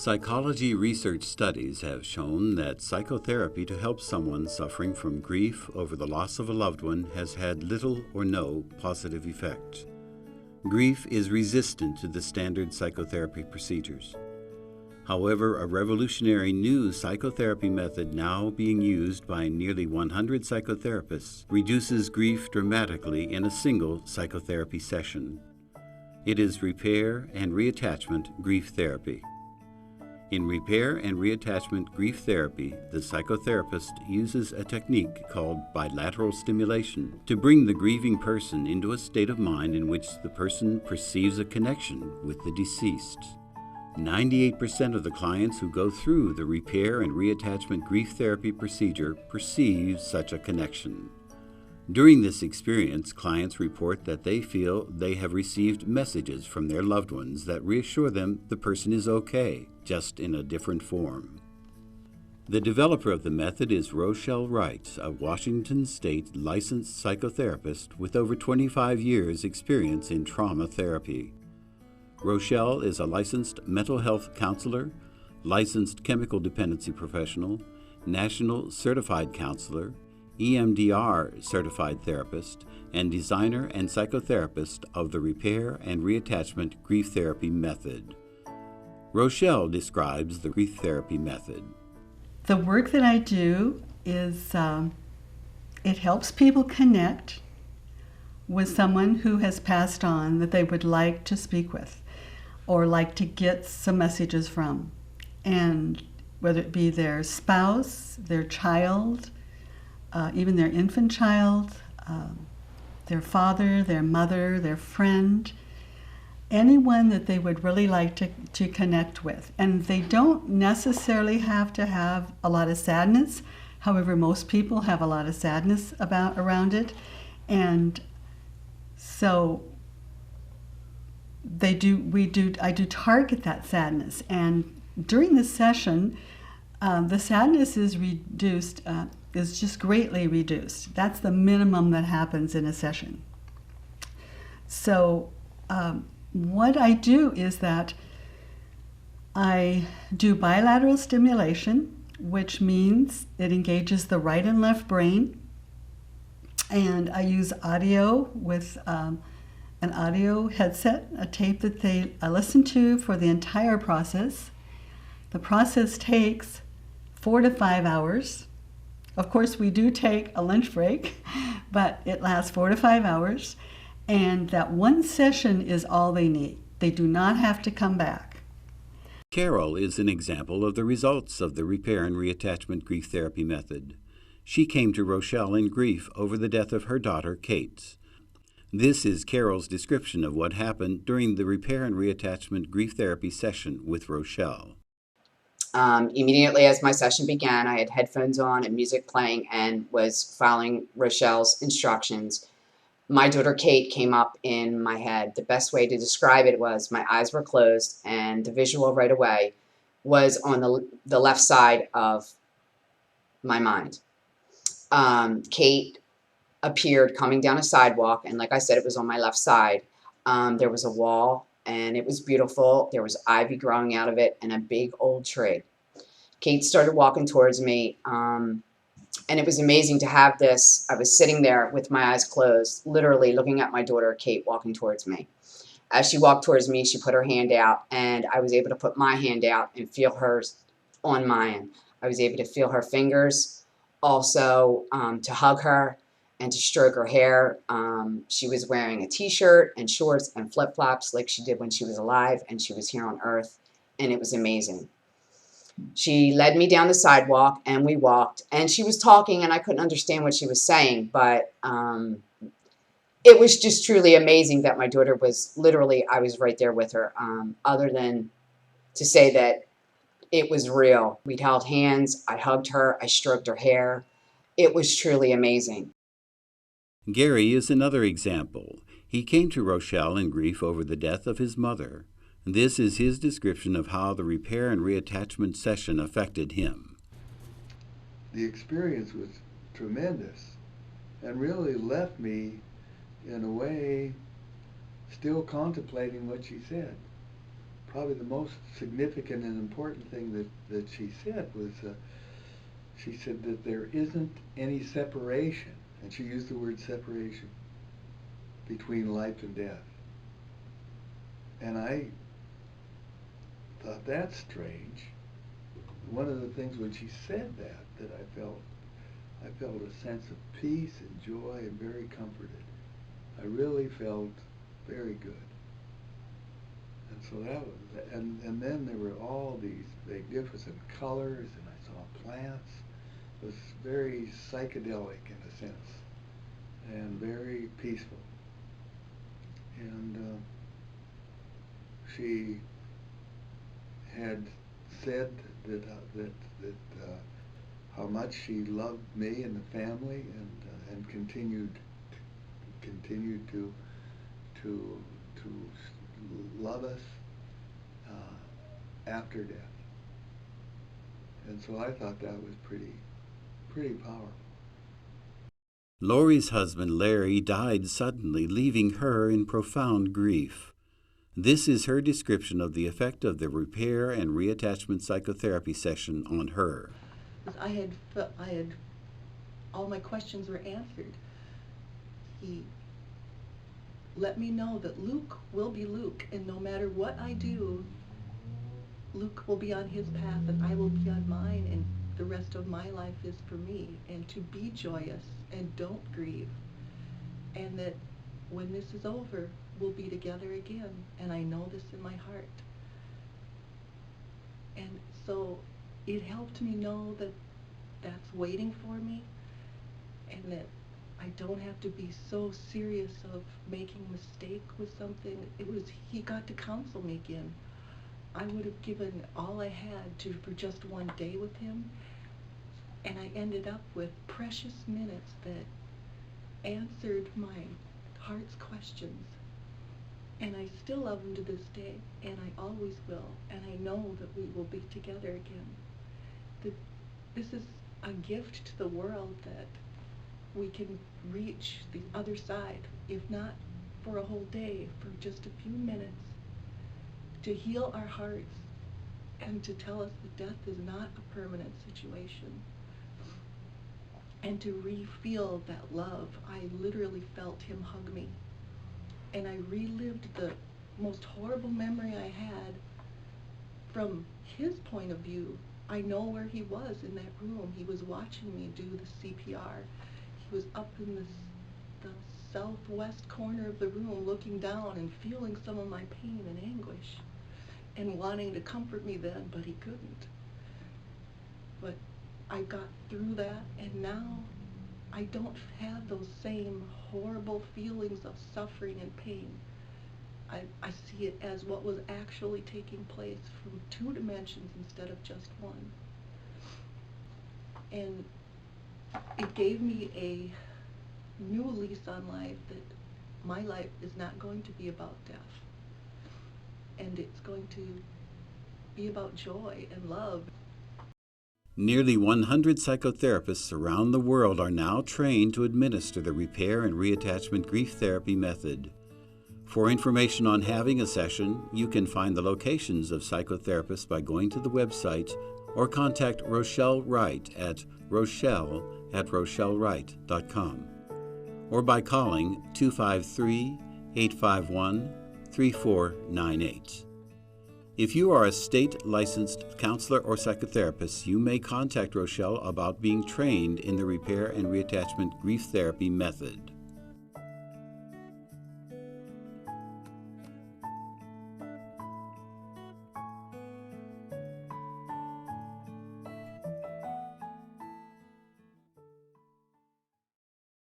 Psychology research studies have shown that psychotherapy to help someone suffering from grief over the loss of a loved one has had little or no positive effect. Grief is resistant to the standard psychotherapy procedures. However, a revolutionary new psychotherapy method now being used by nearly 100 psychotherapists reduces grief dramatically in a single psychotherapy session. It is Repair and Reattachment Grief Therapy. In Repair and Reattachment Grief Therapy, the psychotherapist uses a technique called bilateral stimulation to bring the grieving person into a state of mind in which the person perceives a connection with the deceased. 98% of the clients who go through the Repair and Reattachment Grief Therapy procedure perceive such a connection. During this experience, clients report that they feel they have received messages from their loved ones that reassure them the person is okay, just in a different form. The developer of the method is Rochelle Wright, a Washington State licensed psychotherapist with over 25 years' experience in trauma therapy. Rochelle is a licensed mental health counselor, licensed chemical dependency professional, national certified counselor, EMDR certified therapist, and designer and psychotherapist of the Repair and Reattachment Grief Therapy method. Rochelle describes the grief therapy method. The work that I do is it helps people connect with someone who has passed on that they would like to speak with or like to get some messages from. And whether it be their spouse, their child, even their infant child, their father, their mother, their friend, anyone that they would really like to connect with. And they don't necessarily have to have a lot of sadness. However, most people have a lot of sadness around it. And so I do target that sadness. And during this session, the sadness is reduced, is just greatly reduced. That's the minimum that happens in a session. So what I do is that I do bilateral stimulation, which means it engages the right and left brain. And I use audio with an audio headset, a tape that they listen to for the entire process. The process takes 4 to 5 hours. Of course, we do take a lunch break, but it lasts 4 to 5 hours. And that one session is all they need. They do not have to come back. Carol is an example of the results of the Repair and Reattachment Grief Therapy method. She came to Rochelle in grief over the death of her daughter, Kate. This is Carol's description of what happened during the Repair and Reattachment Grief Therapy session with Rochelle. Immediately as my session began, I had headphones on and music playing and was following Rochelle's instructions. My daughter Kate came up in my head. The best way to describe it was my eyes were closed and the visual right away was on the left side of my mind. Kate appeared coming down a sidewalk, and like I said, it was on my left side. There was a wall and it was beautiful. There was ivy growing out of it and a big old tree. Kate started walking towards me, and it was amazing to have this. I was sitting there with my eyes closed, literally looking at my daughter, Kate, walking towards me. As she walked towards me, she put her hand out, and I was able to put my hand out and feel hers on mine. I was able to feel her fingers, also to hug her and to stroke her hair. She was wearing a t-shirt and shorts and flip-flops like she did when she was alive and she was here on Earth, and it was amazing. She led me down the sidewalk and we walked, and she was talking and I couldn't understand what she was saying, but it was just truly amazing that my daughter was literally, I was right there with her, other than to say that it was real. We'd held hands, I hugged her, I stroked her hair. It was truly amazing. Gary is another example. He came to Rochelle in grief over the death of his mother. This is his description of how the Repair and Reattachment session affected him. The experience was tremendous and really left me, in a way, still contemplating what she said. probably the most significant and important thing that she said was, she said that there isn't any separation, and she used the word separation, between life and death. And I thought, that's strange. One of the things when she said that I felt a sense of peace and joy and very comforted. I really felt very good. And so that was, and then there were all these magnificent colors, and I saw plants. It was very psychedelic in a sense, and very peaceful. And she had said that how much she loved me and the family, and continued to love us after death. And so I thought that was pretty powerful. Lori's husband, Larry, died suddenly, leaving her in profound grief. This is her description of the effect of the repair and reattachment psychotherapy session on her. I had all my questions were answered. He let me know that Luke will be Luke, and no matter what I do, Luke will be on his path and I will be on mine, and the rest of my life is for me, and to be joyous and don't grieve, and that when this is over, we'll be together again, and I know this in my heart. And so it helped me know that that's waiting for me, and that I don't have to be so serious of making a mistake with something. He got to counsel me again. I would have given all I had for just one day with him, and I ended up with precious minutes that answered my heart's questions. And I still love him to this day, and I always will, and I know that we will be together again. This is a gift to the world, that we can reach the other side, if not for a whole day, for just a few minutes, to heal our hearts and to tell us that death is not a permanent situation, and to re-feel that love. I literally felt him hug me, and I relived the most horrible memory I had from his point of view. I know where he was in that room. He was watching me do the CPR. He was up in the southwest corner of the room, looking down and feeling some of my pain and anguish, and wanting to comfort me then, but he couldn't. But I got through that, and now I don't have those same horrible feelings of suffering and pain. I see it as what was actually taking place from 2 dimensions instead of just one. And it gave me a new lease on life, that my life is not going to be about death. And it's going to be about joy and love. Nearly 100 psychotherapists around the world are now trained to administer the Repair and Reattachment Grief Therapy method. For information on having a session, you can find the locations of psychotherapists by going to the website or contact Rochelle Wright at rochelle@rochellewright.com or by calling 253-851-3498. If you are a state-licensed counselor or psychotherapist, you may contact Rochelle about being trained in the Repair and Reattachment Grief Therapy method.